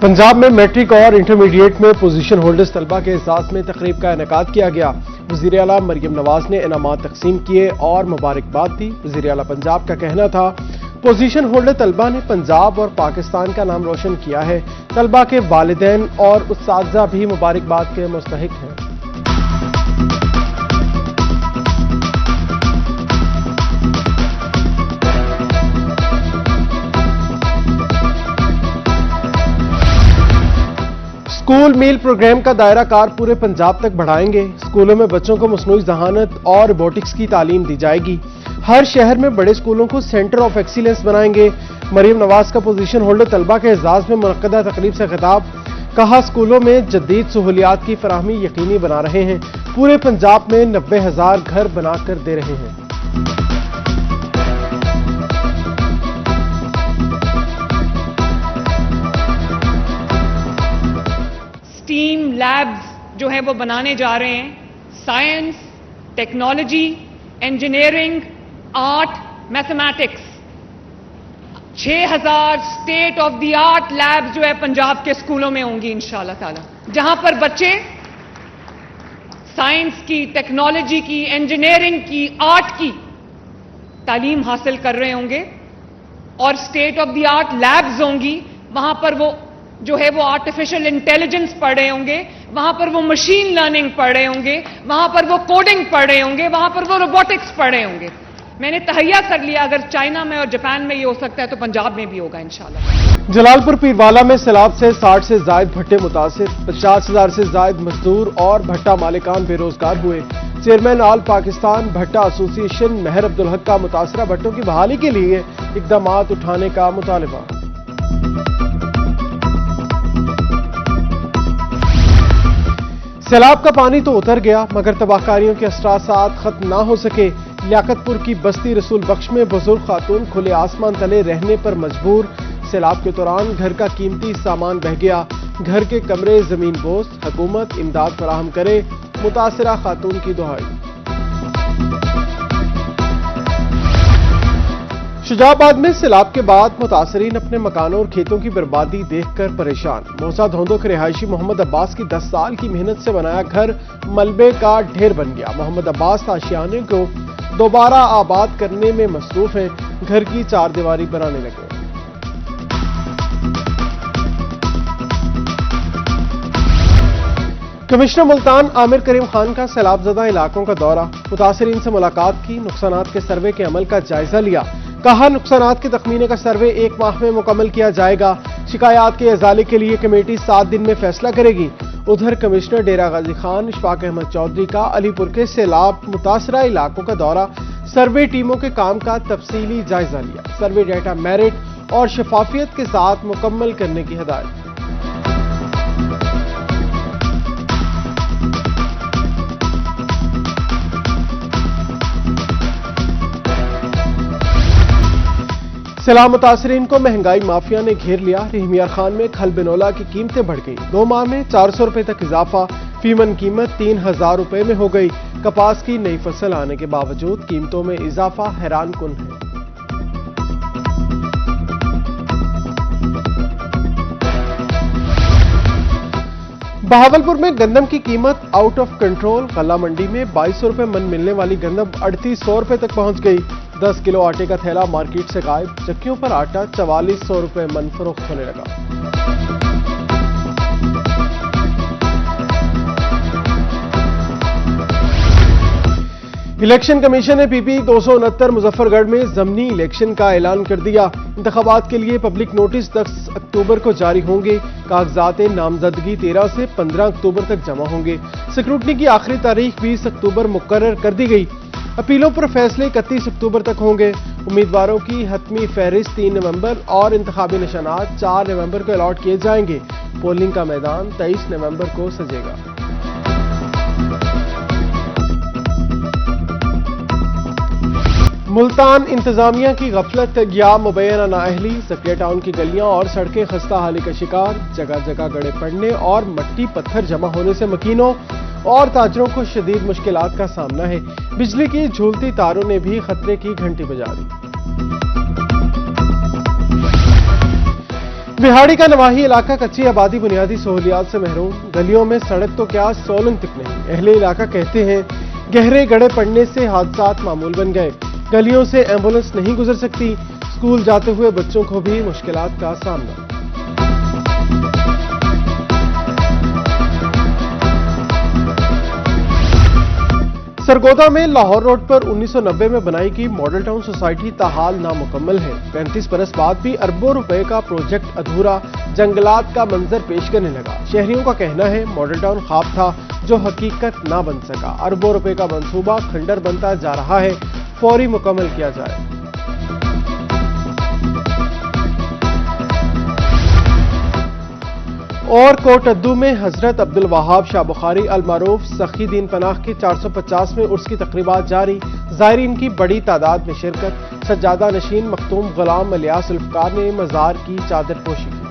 पंजाब में मैट्रिक और इंटरमीडिएट में पोजीशन होल्डर्स तलबा के एजाज में तकरीब का इनेकाद किया गया। वज़ीर आला मरियम नवाज ने इनामात तकसीम किए और मुबारकबाद दी। वज़ीर आला पंजाब का कहना था, पोजीशन होल्डर तलबा ने पंजाब और पाकिस्तान का नाम रोशन किया है। तलबा के वालिदैन और उस्ताज़ा भी मुबारकबाद के मुस्तहिक हैं। स्कूल मील प्रोग्राम का दायरा कार पूरे पंजाब तक बढ़ाएंगे। स्कूलों में बच्चों को मसनूई ज़हानत और रोबोटिक्स की तालीम दी जाएगी। हर शहर में बड़े स्कूलों को सेंटर ऑफ एक्सीलेंस बनाएंगे। मरियम नवाज का पोजीशन होल्डर तलबा के एजाज में मुनक्कदा तकरीब से खिताब, कहा स्कूलों में जदीद सहूलियात की फराहमी यकीनी बना रहे हैं। पूरे पंजाब में 90,000 घर बनाकर दे रहे हैं। स्टीम लैब्स जो है वो बनाने जा रहे हैं। Science, technology, engineering, art, mathematics, 6,000 state of the art labs जो है पंजाब के स्कूलों में होंगी इंशाअल्लाह ताला, जहां पर बच्चे साइंस की, टेक्नोलॉजी की, इंजीनियरिंग की, आर्ट की तालीम हासिल कर रहे होंगे और state of the art labs होंगी। वहां पर वो जो है वो आर्टिफिशियल इंटेलिजेंस पढ़ रहे होंगे, वहां पर वो मशीन लर्निंग पढ़ रहे होंगे, वहां पर वो कोडिंग पढ़ रहे होंगे, वहां पर वो रोबोटिक्स पढ़ रहे होंगे। मैंने तहैया कर लिया, अगर चाइना में और जापान में ये हो सकता है तो पंजाब में भी होगा इंशाल्लाह। जलालपुर पीरवाला में सैलाब से 60 से जायद भट्टे मुतासिर, 50,000 से जायद मजदूर और भट्टा मालिकान बेरोजगार हुए। चेयरमैन ऑल पाकिस्तान भट्टा एसोसिएशन मेहर अब्दुल हक का मुतासरा भट्टों की बहाली के लिए इकदामात उठाने का मुतालबा। सैलाब का पानी तो उतर गया मगर तबाहकारियों के असरात खत्म ना हो सके। लियाकतपुर की बस्ती रसूल बख्श में बुजुर्ग खातून खुले आसमान तले रहने पर मजबूर। सैलाब के दौरान घर का कीमती सामान बह गया। घर के कमरे जमीन बोस, हुकूमत इमदाद फराहम करे, मुतासरा खातून की दुहाई। शुजाबाद में सैलाब के बाद मुतासरीन अपने मकानों और खेतों की बर्बादी देखकर परेशान। मोसा धोंदो के रिहायशी मोहम्मद अब्बास की 10 साल की मेहनत से बनाया घर मलबे का ढेर बन गया। मोहम्मद अब्बास आशियाने को दोबारा आबाद करने में मसरूफ हैं। घर की चारदीवारी बनाने लगे। कमिश्नर मुल्तान आमिर करीम खान का सैलाबजदा इलाकों का दौरा, मुतासरीन से मुलाकात की, नुकसानात के सर्वे के अमल का जायजा लिया। कहा मुकसनात के तखमीने का सर्वे 1 माह में मुकम्मल किया जाएगा। शिकायत के अजाले के लिए कमेटी 7 दिन में फैसला करेगी। उधर कमिश्नर डेरा गाजी खान इशफाक अहमद चौधरी का अलीपुर के सैलाब मुतासरा इलाकों का दौरा, सर्वे टीमों के काम का तफसीली जायजा लिया। सर्वे डेटा मेरिट और शफाफियत के साथ मुकम्मल करने की हिदायत। सैलाब मुतासरीन को महंगाई माफिया ने घेर लिया। रहीमियार खान में खल बिनोला की कीमतें बढ़ गई। 2 माह में 400 रुपए तक इजाफा। फीमन कीमत 3,000 रुपए में हो गई। कपास की नई फसल आने के बावजूद कीमतों में इजाफा हैरान कुन है। बहावलपुर में गंदम की कीमत आउट ऑफ कंट्रोल। गल्ला मंडी में 2200 रुपए मन मिलने वाली गंदम 3800 रुपए तक पहुंच गई। 10 किलो आटे का थैला मार्केट से गायब। चक्कियों पर आटा 4400 रुपए मन फरोख्त होने लगा। इलेक्शन कमीशन ने पीपी 269 मुजफ्फरगढ़ में जमनी इलेक्शन का ऐलान कर दिया। इंतखाबात के लिए पब्लिक नोटिस 10 अक्टूबर को जारी होंगे। कागजात नामजदगी 13 से 15 अक्टूबर तक जमा होंगे। स्क्रूटनी की आखिरी तारीख 20 अक्टूबर मुकर्रर कर दी गई। अपीलों पर फैसले 31 अक्टूबर तक होंगे। उम्मीदवारों की हतमी फहरिस्त 3 नवंबर और इंतखाबी निशानात 4 नवंबर को अलॉट किए जाएंगे। पोलिंग का मैदान 23 नवंबर को सजेगा। मुल्तान इंतजामिया की गफलत या मुबैना नाअहली, सकिया टाउन की गलियां और सड़कें खस्ता हाली का शिकार। जगह जगह गड्ढे पड़ने और मट्टी पत्थर जमा होने से मकीनों और ताजरों को शदीद मुश्किलात का सामना है। बिजली की झूलती तारों ने भी खतरे की घंटी बजा दी। बिहाड़ी का नवाही इलाका कच्ची आबादी बुनियादी सहूलियात से महरूम, गलियों में सड़क तो क्या सोलन तक नहीं। अहले इलाका कहते हैं गहरे गड्ढे पड़ने से हादसात मामूल बन गए, गलियों से एम्बुलेंस नहीं गुजर सकती, स्कूल जाते हुए बच्चों को भी मुश्किलात का सामना। सरगोदा में लाहौर रोड पर 1990 में बनाई गई मॉडल टाउन सोसाइटी ताहाल नामुकम्मल है। 35 बरस बाद भी अरबों रुपए का प्रोजेक्ट अधूरा जंगलात का मंजर पेश करने लगा। शहरियों का कहना है मॉडल टाउन ख्वाब था जो हकीकत ना बन सका। अरबों रुपए का मंसूबा खंडर बनता जा रहा है, फौरी मुकम्मल किया जाए। और कोटद्दू में हजरत अब्दुल वहाब शाह बुखारी अल मारूफ सखी दीन पनाह के 450वें उर्स की तकरीबात जारी, ज़ायरीन की बड़ी तादाद में शिरकत। सज्जादा नशीन मखतूम गुलाम इलियास उल्फकार ने मज़ार की चादर पोशी की।